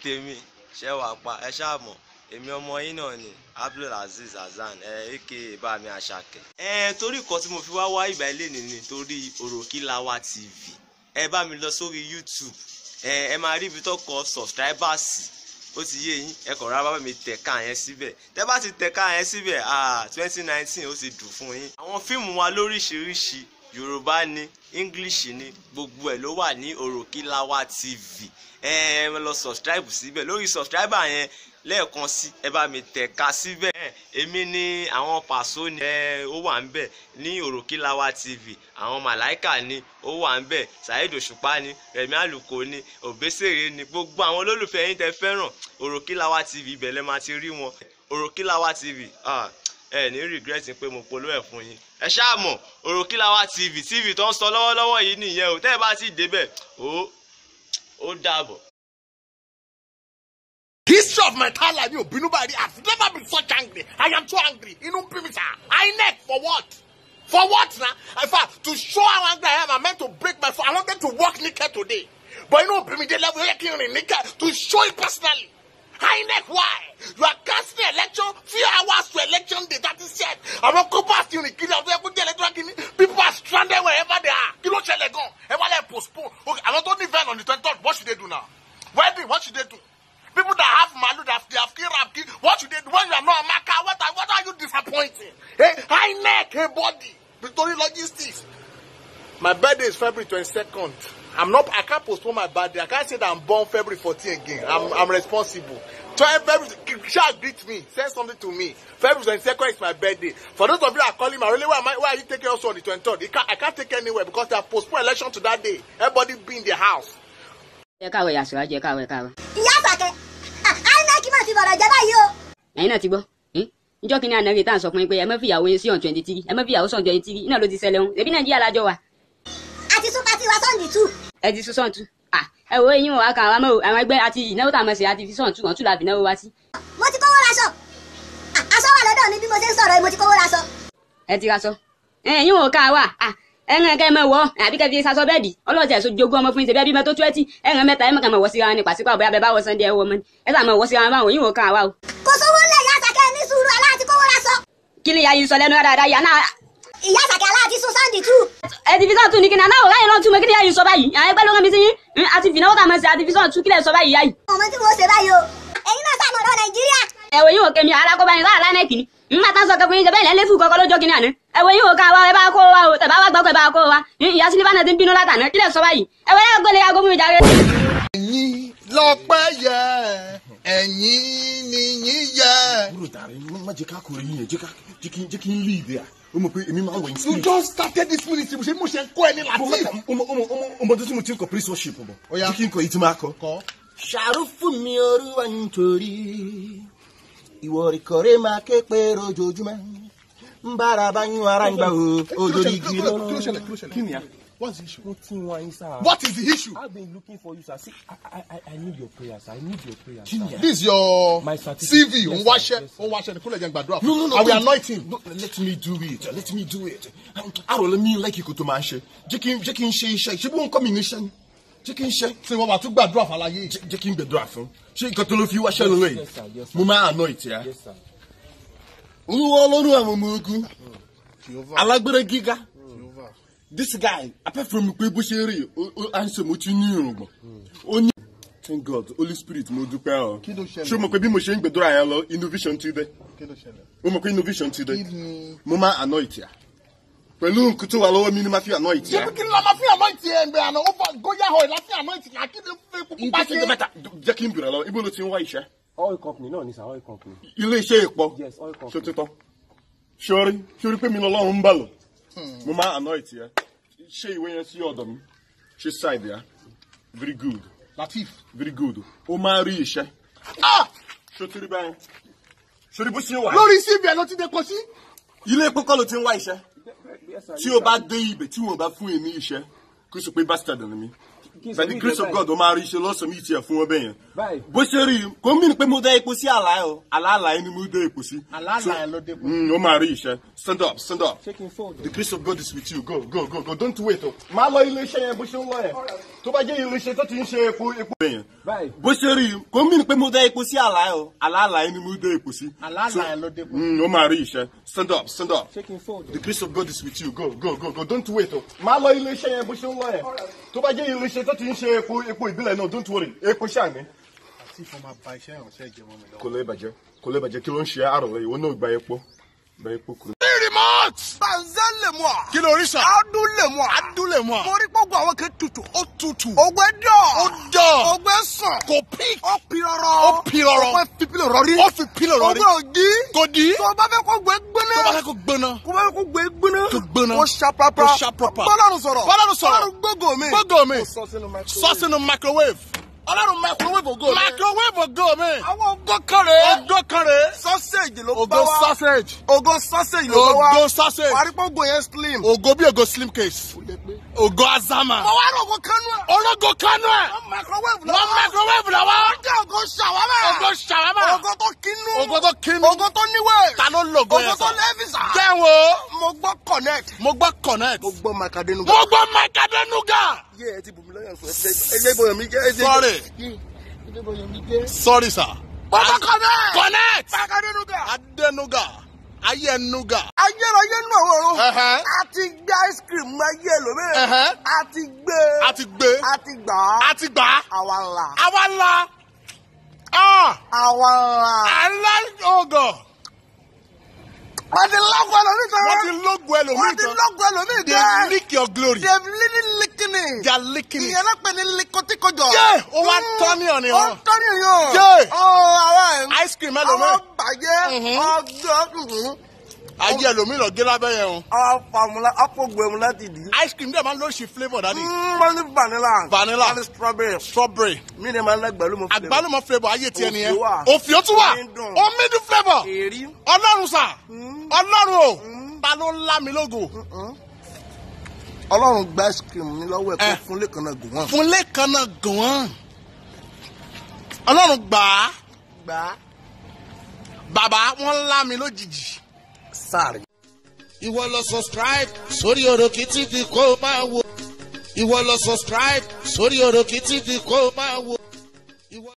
tèmi ṣe wà pa ẹ ṣáà mọ̀ èmi ọmọ yín náà ni Abdulaziz Hasan aka Bami Asake. Torí nǹkan tí mo fi wá ìgbà ilé nìyí torí Orokilawa TV. Ẹ bá mi lọ sórí YouTube ẹ máa rí ibi tó kọ subscribers ó ti yé yín ẹ kàn rárá bá mi tẹ̀ka yẹn síbẹ̀ tẹ́ bá ti tẹ̀ka yẹn síbẹ̀ 2019 ó ti dùn fún yín. Àwọn fíìmù wa lóríṣiríṣi Yorùbá ni English ni gbogbo ẹ̀ ló wà ní Orokilawa TV. Ẹ lọ subscribe síbẹ̀ lórí subscriber yẹn lẹ́ẹ̀kan sí ẹ bá mi tẹ̀ka síbẹ̀. Èmi ni àwọn Paso ni ó wà ń bẹ̀ ní Orokilawa TV. Àwọn Màláìkà ni ó wà ń bẹ̀, Saheed Òṣùpá ni, Rẹ̀mí Àlùkò ni, Òbésèré ni, gbogbo àwọn olólùfẹ́ yín tẹ́ fẹ́ràn Orokilawa TV ibẹ̀ lẹ máa ti rí wọn. Orokilawa TV ẹ ní regret pé mo polówó ẹ̀ fún yín. Ẹ ṣáà mọ̀ Orokilawa TV tó ń sọ lọ́wọ́lọ́wọ́ yìí nìyẹn o tẹ́ ẹ bá ti débẹ̀ ó dàbọ̀. History of my entire life, I've never been such angry. I am too angry. INEC for what? For what now? In fact, to show how angry I am, I meant to break my phone. I wanted to walk naked today. But they level naked to show it personally. INEC, why? You are canceling election, few hours to election day, that is said. I'm not going to people are stranded wherever they are. Postpone. Okay, I'm not only event on the 23rd. What should they do now? What should they do? People that have malu, they have killed, what should they do? When you are not a marker, what are you disappointing? Hey, INEC, hey, body. Victory Logistics. My birthday is February 22nd. I can't postpone my birthday. I can't say that I'm born February 14 again. I'm responsible. Shall greet me. Send something to me. February 22nd is my birthday. For those of you that are calling me, really, why are you taking also on the 23rd? I can't take anywhere because they have postponed election to that day. Everybody be in their house. Ìyá Sàkẹ́, INEC máa ti bọ̀rọ̀ jẹ́ báyìí o. Ẹ̀yin náà ti gbọ́. Níjọ́ kìíní àná rèé tá à ń sọ fún yín pé ẹ má fi ìyàwó yín sí on 23. Ẹ má fi ìyàwó sí on 23. Iná ló ti ṣẹlẹ̀ ohun. Ẹbí Nàìjíríà lájọ wa. A ti sún pátí wa sọ́ǹdì 2. Ẹ ti sún sọ́ǹtù. Ẹ wo eyín wa kan àwọn ẹgbẹ́ àti ìnáwó tá a mọ̀ sí àti fi sọ́ǹtù ọ̀tún la fi náwó wá sí. Mo ti kówó raṣọ. Aṣọ wà lọ́dọ̀ mi bí mo ṣe ń sọ̀rọ̀ yìí mo ti kówó raṣọ. Ẹ ti raṣọ. Ẹ̀yin ò ká wà. Ẹ̀ràn kẹ́ mọ̀ wọ́ àbí kẹ́ fi ṣaṣọ bẹ́ẹ̀dì ọlọ́ọ̀tẹ̀ ẹ̀sọ́ jogún ọmọ fún ìṣẹ̀bí ẹbí mẹ́tò 20 ẹ̀ràn mẹ́ta ẹ̀mọ̀ kan mọ̀ wọ́ síra ní pàṣípà bóyá bẹ́ẹ̀ bá wọ Sunday ẹ̀wọ̀ mọ́ni ẹ̀ sà mọ̀ wọ́ síra báwọn yìí wò ká wá o. Kò sówó ńlẹ̀ Ìyá Sàkẹ́ ní sùúrù aláàtí kówó raṣọ. Kí ni ìyá yìí sọ lẹ́nu dáadáa yà náà. Ìyá Sàkẹ́ aláàtí sún sọ́ǹdì 2. Ẹ ti fi sọ́ọ̀tù ní kí náà ò ráyè lọ́ọ́ túmọ̀ kí ni ìyá yìí sọ báyìí àwọn ẹgbẹ́ ló rán mi sí yín àti fìnáwó tá a mọ̀ sí àti fi sọ́ọ̀tù kílẹ̀ sọ báyìí ìyá yìí. Ọmọ tí mo ṣe báyìí o. Ẹ̀yin náà sàmọ̀ ọ̀dọ̀ Nàìjíríà. Ẹ̀wọ̀ yìí wò kẹ́mi alákọ̀ọ́bá yín láàlá náà kìíní. Nígbà tá a sọ kẹ́kọ̀ọ́ yín jẹ́ bẹ́ẹ̀ lẹ́lẹ́fù kọ́kọ́ lójó kìíní àná. Ẹ̀wọ̀ yìí wò ká wa ẹ bá kó wa o tẹ̀bá wá gbọ́kọ̀ ẹ bá kó wa. Ìyá Sílífà náà ti ń bínú látàná kílẹ̀ sọ báyìí. Ẹ̀wọ̀ yẹn gbọ́lé aago mú mi jáde. Ẹ̀yin lọ́pẹ́ yẹ, ẹ̀yin ni yín yẹ. Bro, darling, má jẹ́ ká kọrin yẹn, jẹ́ kí n lead there. O mọ̀ pé èmi máa wọ̀ You just started this ministry, mo ṣe ń kọ́ ẹ ní Latin. Ọmọ tó tí mo ti ń kọ praise worship bọ̀. Jẹ́ kí n kọ ìtumọ̀ akọ. Ṣàrùfù mi Olúwa nítorí ìwọ ìkọ̀rẹ́ máa ké pé rojoojúmọ́ ń bára bá yún ara ń gbà olórí igi lọ́rùn. Kí ni ya? What's the issue? What is the issue? I've been looking for you, sir. See, I need your prayers. I need your prayers. This is your my certificate. CV. Yes, No. I will anoint him. No, let me do it. Let me do it. I don't mean like you could to my share. Jẹ́ kí n ṣe iṣẹ́. Ṣé wọ́n kọ́ mi níṣẹ́? Jẹ́ kí n ṣe. Ṣé wọ́n wà tún gbàdúrà fún aláyé? Jẹ́ kí n gbàdúrà fún. Ṣé nǹkan tó ló fi wáṣẹ́ lórí yìí? Mo máa anoint ya. Olúwa Ọlọ́run àwọn ọmọ ogun. Alágbára gíga. This guy, apart from pé bó ṣe rí, answer mo ti ní irùngbọ̀n. Ó ní thank God, Holy Spirit mo dúpẹ́ o. Ṣé mo pé bí mo ṣe ń gbàdúrà yẹn lọ, innovation ti dé. Ó mọ̀ pé innovation ti dé. Mo máa anoint ya. Pẹ̀lú nǹkan tó wà lọ́wọ́ mi ni máa fi anoint ya. Ṣé kí n lọ máa fi anoint yẹn gbé àná over Goya oil láti anoint yẹn kí ni fẹ́ kúkú bá ṣe. Jẹ́ kí n bèrè lọ, ibo ló ti ń wá iṣẹ́? Oil company náà ni sir, oil company. Ilé iṣẹ́ ìpọ̀. Yes, oil company. Ṣé títọ́? Ṣorí pé mi lọ́lọ́run ń bà lọ. Mo máa anoint ya. Ṣé ìwé yẹn sí ọ̀dọ̀ mi? Ṣé side ya? Very good. Latif. Very good. Ó máa rí iṣẹ́. Ṣé torí báyìí? Ṣorí bó ṣe wà. Lórí CV ẹ̀ ló ti dé kọ sí. Ilé epo kọ́ ló ti ń wá iṣẹ́. Tí o bá dé ibẹ̀ tí wọ́n bá fún ẹ ní iṣẹ́, kó sọ pé bastard ni mi. by the grace of God ó máa rí iṣẹ́ lọ́sàn mi tiẹ̀ fún wọn bẹ́ẹ̀ yẹn bó ṣe rí kò mí ni pé mo dá epo sí àlá ẹ̀ o àlá ni mo dá epo sí ó máa rí iṣẹ́ stand up the grace of God is with you go don't wait o máa lọ ilé iṣẹ́ yẹn bó ṣe ń lọ yẹn tó bá jẹ́ ilé iṣẹ́ tó ti ń ṣe epo bẹ́ẹ̀ yẹn bó ṣe rí kò mí ni pé mo dá epo sí àlá ẹ̀ o àlá ni mo dá epo sí ó máa rí iṣẹ́ stand up the grace of God is with you go don't wait o máa lọ ilé iṣẹ́ yẹn bó ṣe ń lọ yẹn tó bá jẹ́ ilé iṣẹ́ tó ti ń ṣe epo ìbílẹ̀ náà don't worry epo ṣáà ní. àti ìfọ̀mà ba iṣẹ́ ìrànṣẹ́ jẹ wọn mi lọ. kò lè bàjẹ́ kí ló ń ṣe àròlé ìwọ náà gba epo kúrò. remote. banzan le mọ. kí ló rí sàn. adún le mọ. mo rí gbogbo àwọn kan tutù. ó tutù. ògbẹ́ dọ̀. ògbẹ́ sàn. kò pí. ó pirọrọ. ó fi pílò rọrí. ògbẹ́ òdì. kò di. tó bá fẹ́ kó gbé gbóná. kó ṣàprápra. bọ́lárùn sọ̀rọ̀. bọ́lárùn gbógo mi. sọ sínú microwave. Ọlọ́run microwave ògo mi. Àwọn ògo kan rè. Sausage ló bá wá. Ògo sausage ló bá wá. Wàrípọ̀ ògo yẹn slim. Ògo bí ògo slim case. Ògo azama. Mo wá rò ògo kánú ẹ̀. Ológo kánú ẹ̀. Wọ́n microwave la wá. Ó jẹ́ ògo ṣàwámà. Ògo tó kínú. Ògo tó níwèé. Ta ló lògo yẹn sọ? Ògo tó lẹ́fìsà. Jẹ́wọ́. Mo gbọ́ connect. Mo gbọ́ Makadenuga. Yeah, ti bùnmi lọ́yàn fún ẹ. Sorry, sir. Baba connect. Adenuga. Ayenuga. Ayérayé nù ọ̀rọ̀. A ti gbé ice cream ayé lómi. A ti gbé. Àwa la. Alájọgọ̀. Wọ́n ti lọ́gọ̀ ẹlòmíì tán. They lick your glory. They are licking it. Ìyẹn náà pè ní likotikojọ. Ó wá tọ́ni ọ̀nì hàn. Ice cream ẹlòmíì. Àwọn bàjẹ́ ọjọ́. Ayé ẹlòmíì lọ gé lábẹ́ yẹn o. Àpògbèmù láti dì. Ice cream dẹ̀ máa ń lóṣì flavour dádì. Wọ́n ní vanilla. Wọ́n ní strawberry. Mi ni máa ń lágbàlúmọ̀ flavour. Àgbálùmọ̀ flavour ayé tiẹ̀ nìyẹn. Òfìó tún wà. Omi dùn flavour. Ọlọ́run sà. Ọlọ́run o. Ta ló ń lá mi lógo? Ọlọ́run gba ice cream mi lọ́wọ́ ẹ̀ fún Lékanná Gowon. Ọlọ́run gbà á. Bàbá wọn lá mi lójijì. Sáré. Ìwọ lọ subscribe sórí Òròkì TV kó máa wo.